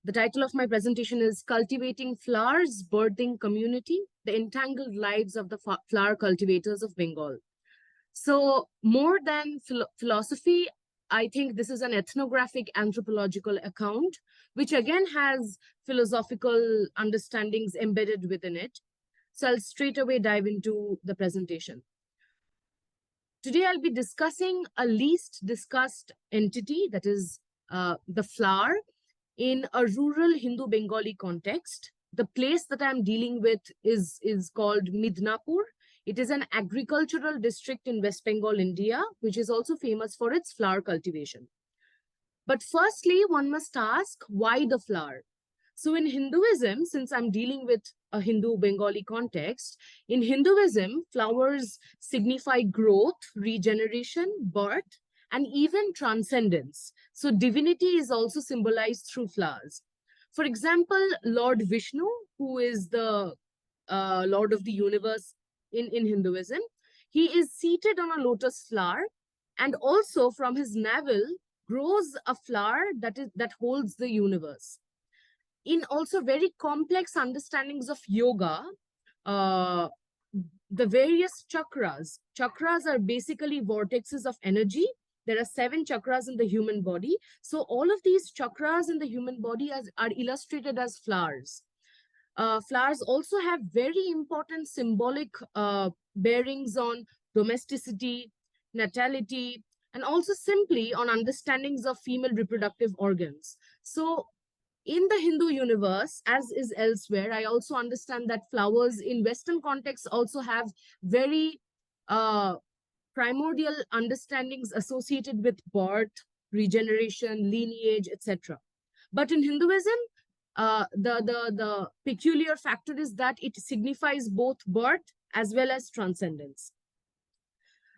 The title of my presentation is Cultivating Flowers, Birthing Community, the Entangled Lives of the Flower Cultivators of Bengal. So more than philosophy, I think this is an ethnographic anthropological account, which again has philosophical understandings embedded within it. So I'll straight away dive into the presentation. Today, I'll be discussing a least discussed entity, that is the flower, in a rural Hindu Bengali context. The place that I'm dealing with is called Midnapur. It is an agricultural district in West Bengal, India, which is also famous for its flower cultivation. But firstly, one must ask, why the flower? So in Hinduism, since I'm dealing with a Hindu Bengali context, in Hinduism, flowers signify growth, regeneration, birth, and even transcendence. So divinity is also symbolized through flowers. For example, Lord Vishnu, who is the Lord of the universe in Hinduism, he is seated on a lotus flower, and also from his navel grows a flower that holds the universe. In also very complex understandings of yoga, the various chakras are basically vortexes of energy. There are 7 chakras in the human body. So all of these chakras in the human body are illustrated as flowers. Flowers also have very important symbolic bearings on domesticity, natality, and also simply on understandings of female reproductive organs. So in the Hindu universe, as is elsewhere, I also understand that flowers in Western contexts also have very primordial understandings associated with birth, regeneration, lineage, etc. But in Hinduism, the peculiar factor is that it signifies both birth as well as transcendence.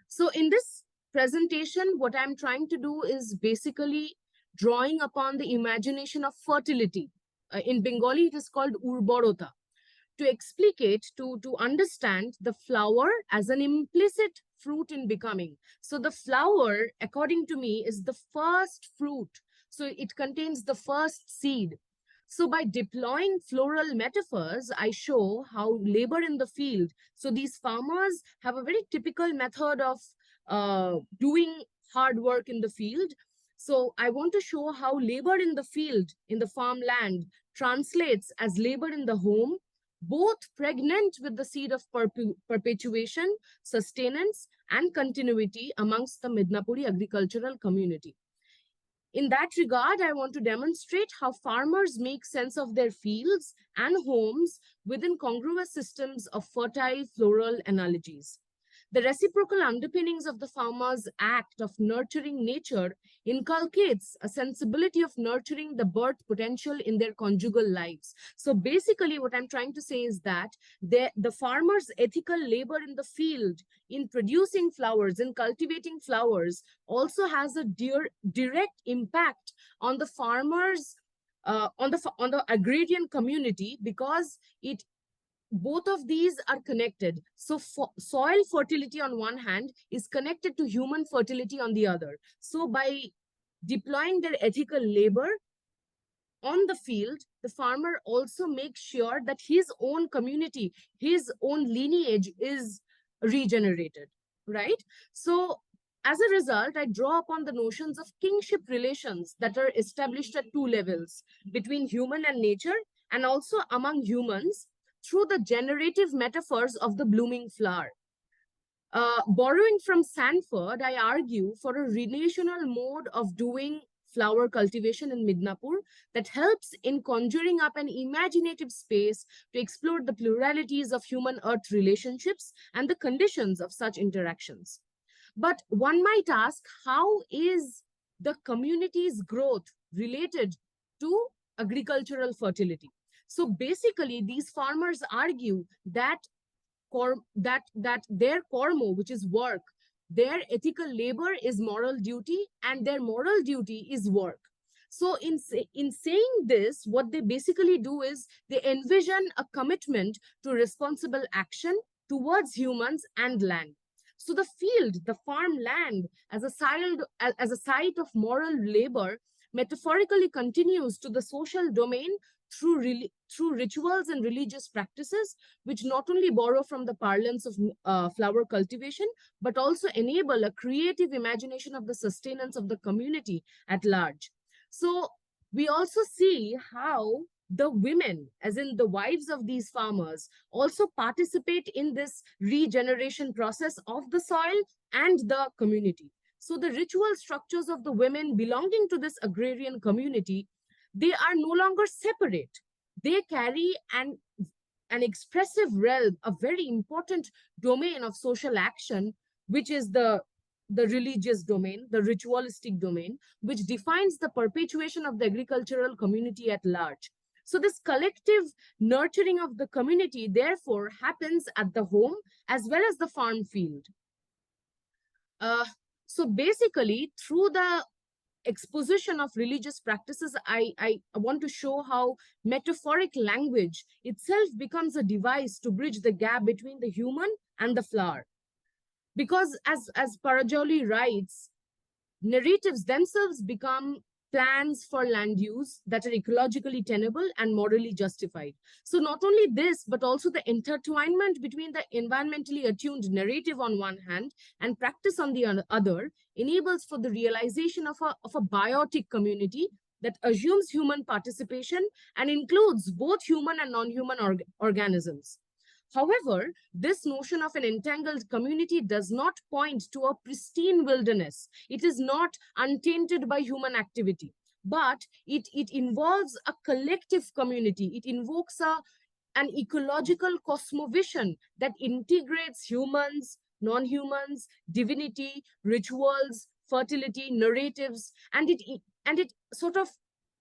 So in this presentation, what I'm trying to do is basically drawing upon the imagination of fertility. In Bengali, it is called urborota. To explicate, to understand the flower as an implicit fruit in becoming. So the flower, according to me, is the first fruit. So it contains the first seed. So by deploying floral metaphors, I show how labor in the field. So these farmers have a very typical method of doing hard work in the field. So I want to show how labor in the field, in the farmland, translates as labor in the home, both pregnant with the seed of perpetuation, sustenance, and continuity amongst the Midnapuri agricultural community. In that regard, I want to demonstrate how farmers make sense of their fields and homes within congruous systems of fertile floral analogies. The reciprocal underpinnings of the farmer's act of nurturing nature inculcates a sensibility of nurturing the birth potential in their conjugal lives. So basically what I'm trying to say is that the farmer's ethical labor in the field, in producing flowers, in cultivating flowers, also has a direct impact on the farmers, on the agrarian community, because both of these are connected. So soil fertility on one hand is connected to human fertility on the other. So by deploying their ethical labor on the field, the farmer also makes sure that his own community, his own lineage is regenerated, right? So as a result, I draw upon the notions of kingship relations that are established at 2 levels, between human and nature, and also among humans, through the generative metaphors of the blooming flower. Borrowing from Sanford, I argue for a relational mode of doing flower cultivation in Midnapur that helps in conjuring up an imaginative space to explore the pluralities of human-earth relationships and the conditions of such interactions. But one might ask, how is the community's growth related to agricultural fertility? So basically, these farmers argue that their kormo, which is work, their ethical labor is moral duty, and their moral duty is work. So in saying this, what they basically do is they envision a commitment to responsible action towards humans and land. So the field, the farmland, as a site of moral labor, metaphorically continues to the social domain through rituals and religious practices, which not only borrow from the parlance of flower cultivation, but also enable a creative imagination of the sustenance of the community at large. So we also see how the women, as in the wives of these farmers, also participate in this regeneration process of the soil and the community. So the ritual structures of the women belonging to this agrarian community, they are no longer separate. They carry an expressive realm, a very important domain of social action, which is the religious domain, the ritualistic domain, which defines the perpetuation of the agricultural community at large. So this collective nurturing of the community, therefore, happens at the home as well as the farm field. So basically, through the exposition of religious practices, I want to show how metaphoric language itself becomes a device to bridge the gap between the human and the flower. Because as Parajoli writes, narratives themselves become plans for land use that are ecologically tenable and morally justified. So not only this, but also the intertwinement between the environmentally attuned narrative on one hand and practice on the other enables for the realization of a biotic community that assumes human participation and includes both human and non-human organisms. However, this notion of an entangled community does not point to a pristine wilderness. It is not untainted by human activity, but it involves a collective community. It invokes an ecological cosmovision that integrates humans, non-humans, divinity, rituals, fertility, narratives, and it sort of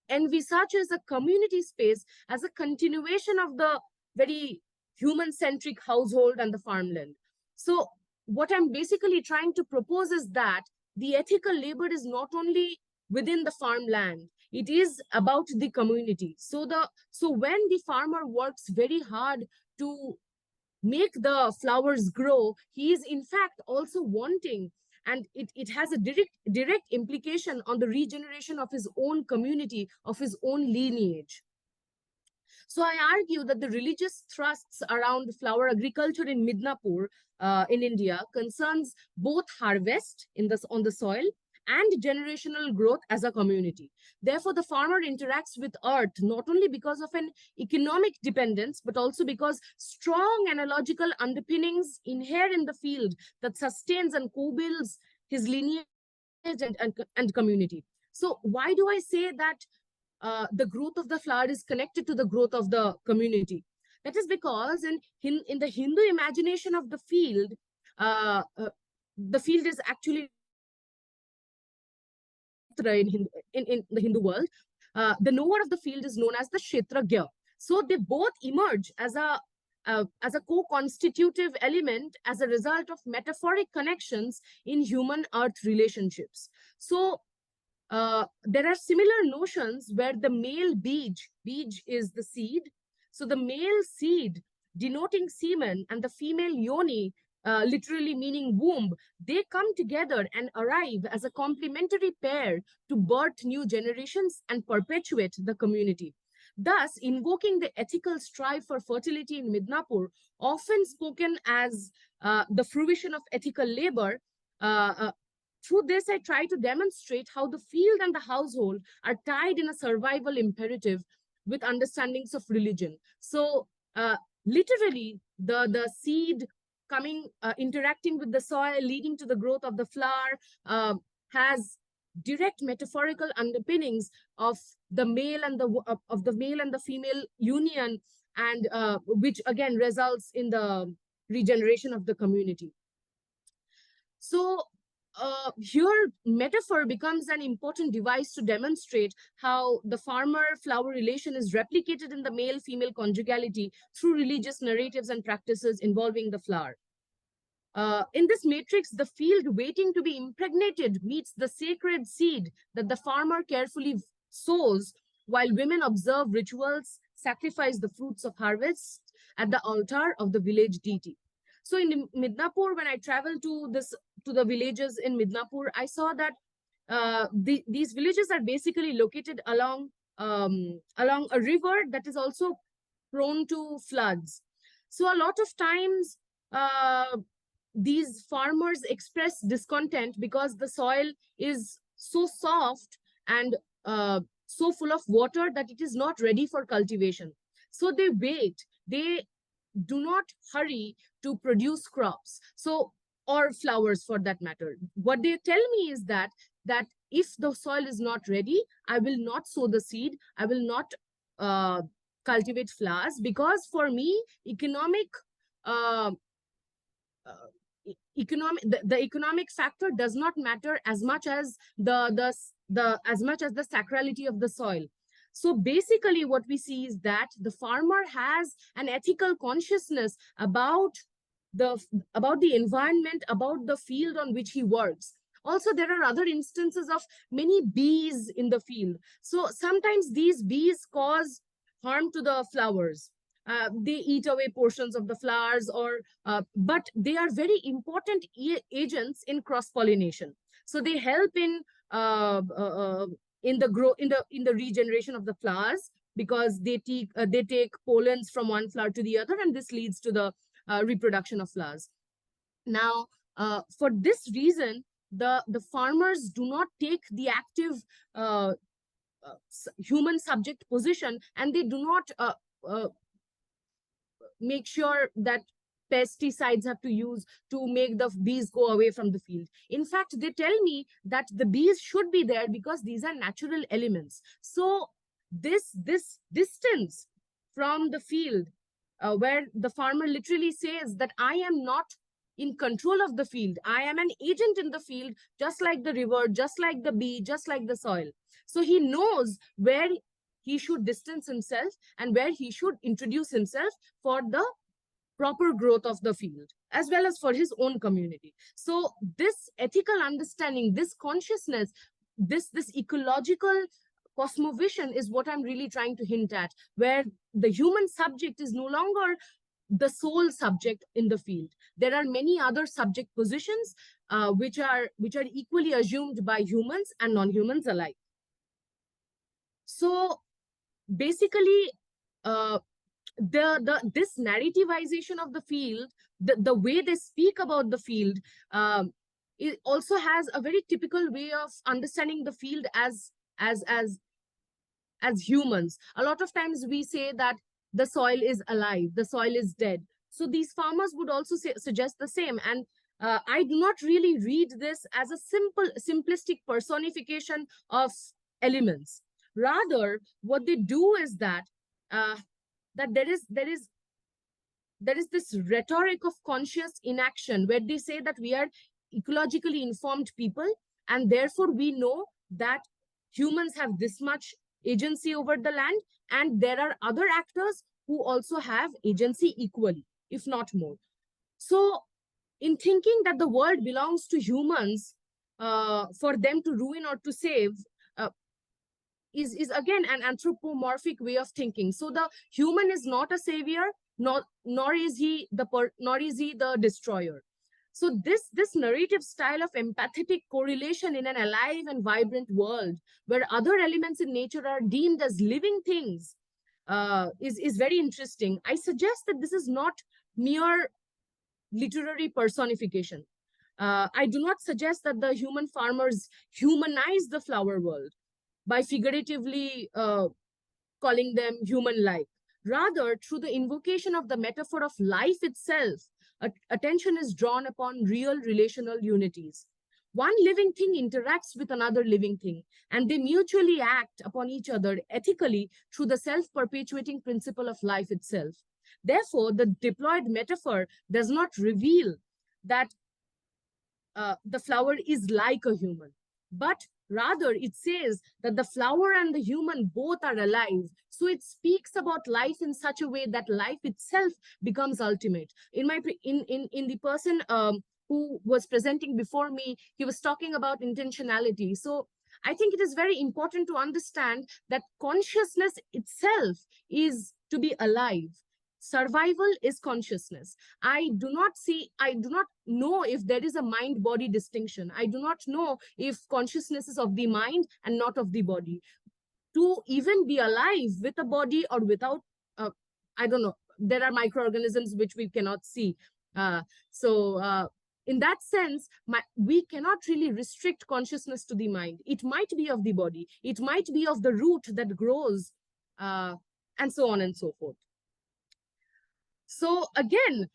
envisages a community space as a continuation of the very human-centric household and the farmland. So what I'm basically trying to propose is that the ethical labor is not only within the farmland, it is about the community. So when the farmer works very hard to make the flowers grow, he is in fact also wanting, and it has a direct implication on the regeneration of his own community, of his own lineage. So I argue that the religious thrusts around flower agriculture in Midnapur, in India, concerns both harvest on the soil and generational growth as a community. Therefore, the farmer interacts with earth not only because of an economic dependence, but also because strong analogical underpinnings inhere in the field that sustains and co-builds his lineage and community. So why do I say that the growth of the flower is connected to the growth of the community? That is because in the Hindu imagination of the field is actually in the Hindu world. The knower of the field is known as the Kshetragya. So they both emerge as a co-constitutive element as a result of metaphoric connections in human-earth relationships. So there are similar notions where the male bij is the seed. So the male seed denoting semen and the female yoni, literally meaning womb, they come together and arrive as a complementary pair to birth new generations and perpetuate the community. Thus, invoking the ethical strive for fertility in Midnapur, often spoken as the fruition of ethical labor, through this, I try to demonstrate how the field and the household are tied in a survival imperative with understandings of religion. So literally, the seed coming, interacting with the soil, leading to the growth of the flower, has direct metaphorical underpinnings of the male and the female union, and which again results in the regeneration of the community. So here, metaphor becomes an important device to demonstrate how the farmer-flower relation is replicated in the male-female conjugality through religious narratives and practices involving the flower. In this matrix, the field waiting to be impregnated meets the sacred seed that the farmer carefully sows, while women observe rituals, sacrifice the fruits of harvest at the altar of the village deity. So in Midnapur, when I traveled to the villages in Midnapur, I saw that these villages are basically located along a river that is also prone to floods. So a lot of times, these farmers express discontent because the soil is so soft and so full of water that it is not ready for cultivation. So they wait. They do not hurry to produce crops, so, or flowers for that matter. What they tell me is that if the soil is not ready, I will not sow the seed, I will not uh, cultivate flowers, because for me, economic uh, the economic factor does not matter as much as the sacrality of the soil. So basically what we see is that the farmer has an ethical consciousness the about the environment, about the field on which he works. Also, there are other instances of many bees in the field. So sometimes these bees cause harm to the flowers. They eat away portions of the flowers, or but they are very important agents in cross pollination. So they help in the grow in the regeneration of the flowers, because they take pollens from one flower to the other, and this leads to the reproduction of flowers. Now, for this reason, the farmers do not take the active human subject position, and they do not uh, make sure that pesticides have to use to make the bees go away from the field. In fact, they tell me that the bees should be there because these are natural elements. So this distance from the field, where the farmer literally says that I am not in control of the field, I am an agent in the field, just like the river, just like the bee, just like the soil. So he knows where he should distance himself and where he should introduce himself for the proper growth of the field, as well as for his own community. So this ethical understanding, this consciousness, this ecological cosmovision is what I'm really trying to hint at, where the human subject is no longer the sole subject in the field. There are many other subject positions which are equally assumed by humans and non-humans alike. So basically, this narrativization of the field, the way they speak about the field, it also has a very typical way of understanding the field as as humans. A lot of times we say that the soil is alive, the soil is dead. So these farmers would also suggest the same. And I do not really read this as a simplistic personification of elements. Rather, what they do is that that there is this rhetoric of conscious inaction, where they say that we are ecologically informed people, and therefore we know that humans have this much agency over the land, and there are other actors who also have agency equally, if not more. So in thinking that the world belongs to humans for them to ruin or to save, is again an anthropomorphic way of thinking. So the human is not a savior, nor is he the destroyer. So this narrative style of empathetic correlation in an alive and vibrant world, where other elements in nature are deemed as living things, is very interesting. I suggest that this is not mere literary personification. I do not suggest that the human farmers humanize the flower world by figuratively calling them human-like. Rather, through the invocation of the metaphor of life itself, attention is drawn upon real relational unities. One living thing interacts with another living thing, and they mutually act upon each other ethically through the self-perpetuating principle of life itself. Therefore, the deployed metaphor does not reveal that the flower is like a human, but rather it says that the flower and the human both are alive. So it speaks about life in such a way that life itself becomes ultimate. In the person who was presenting before me, he was talking about intentionality. So I think it is very important to understand that consciousness itself is to be alive. survival is consciousness. I do not know if there is a mind-body distinction. I do not know if consciousness is of the mind and not of the body. To even be alive with a body or without, I don't know, there are microorganisms which we cannot see. In that sense, we cannot really restrict consciousness to the mind. It might be of the body, it might be of the root that grows, and so on and so forth. So again,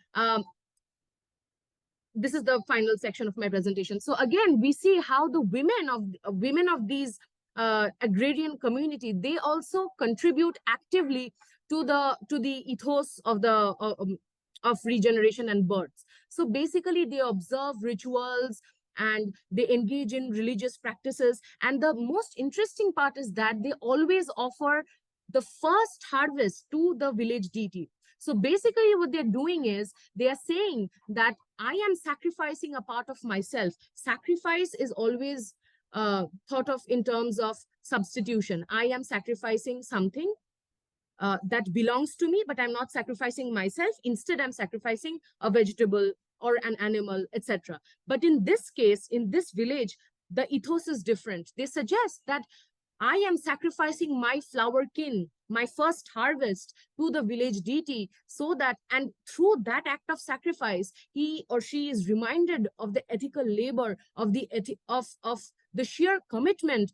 this is the final section of my presentation. So again, we see how the women of these agrarian community, they also contribute actively to the ethos of the of regeneration and births. So basically, they observe rituals and they engage in religious practices. And the most interesting part is that they always offer the first harvest to the village deity. So basically what they're doing is they are saying that I am sacrificing a part of myself. Sacrifice is always thought of in terms of substitution. I am sacrificing something that belongs to me, but I'm not sacrificing myself. Instead, I'm sacrificing a vegetable or an animal, etc. But in this case, in this village, the ethos is different. They suggest that I am sacrificing my flower kin, my first harvest, to the village deity, so that, and through that act of sacrifice, he or she is reminded of the ethical labor, of the sheer commitment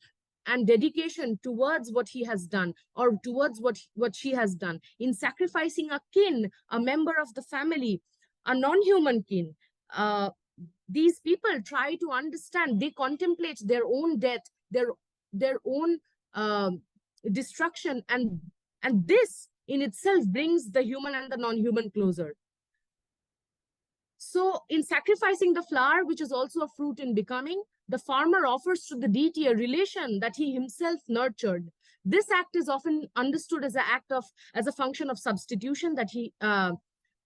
and dedication towards what he has done, or towards what she has done. In sacrificing a kin, a member of the family, a non-human kin, these people try to understand, they contemplate their own death, their own destruction, and this in itself brings the human and the non-human closer. So in sacrificing the flower, which is also a fruit in becoming, the farmer offers to the deity a relation that he himself nurtured. This act is often understood as a function of substitution, that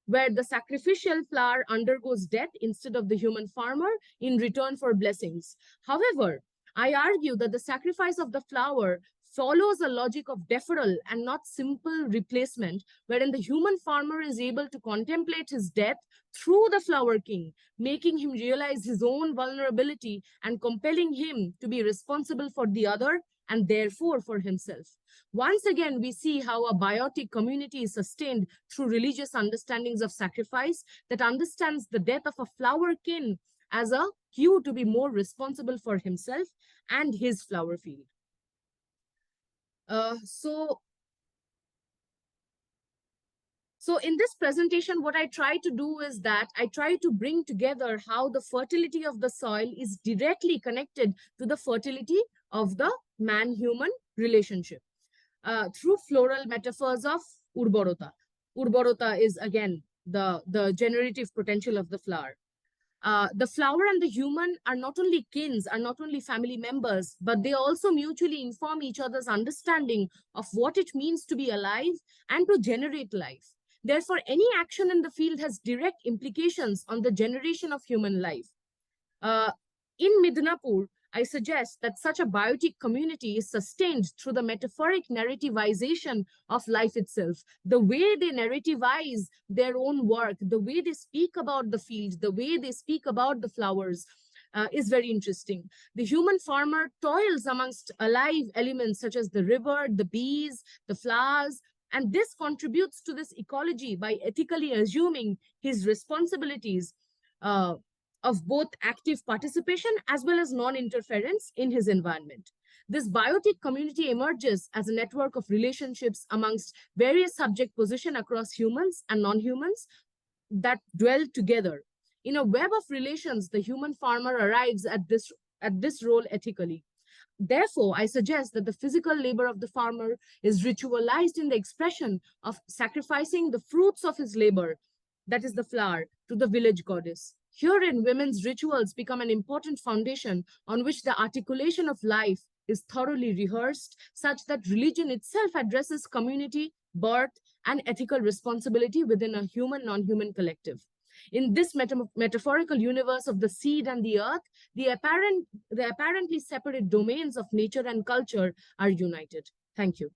where the sacrificial flower undergoes death instead of the human farmer in return for blessings. However, I argue that the sacrifice of the flower follows a logic of deferral and not simple replacement, wherein the human farmer is able to contemplate his death through the flower king, making him realize his own vulnerability and compelling him to be responsible for the other and therefore for himself. Once again, we see how a biotic community is sustained through religious understandings of sacrifice that understands the death of a flower kin as a cue to be more responsible for himself and his flower field. So in this presentation, what I try to do is that I try to bring together how the fertility of the soil is directly connected to the fertility of the man-human relationship through floral metaphors of urborota. Urborota is, again, the generative potential of the flower. The flower and the human are not only kins, are not only family members, but they also mutually inform each other's understanding of what it means to be alive and to generate life. Therefore, any action in the field has direct implications on the generation of human life. In Midnapur, I suggest that such a biotic community is sustained through the metaphoric narrativization of life itself. The way they narrativize their own work, the way they speak about the field, the way they speak about the flowers is very interesting. The human farmer toils amongst alive elements such as the river, the bees, the flowers, and this contributes to this ecology by ethically assuming his responsibilities of both active participation as well as non-interference in his environment. This biotic community emerges as a network of relationships amongst various subject positions across humans and non-humans that dwell together. In a web of relations, the human farmer arrives at this role ethically. Therefore, I suggest that the physical labor of the farmer is ritualized in the expression of sacrificing the fruits of his labor, that is the flower, to the village goddess. Herein, women's rituals become an important foundation on which the articulation of life is thoroughly rehearsed, such that religion itself addresses community, birth, and ethical responsibility within a human-non-human collective. In this metaphorical universe of the seed and the earth, the apparently separate domains of nature and culture are united. Thank you.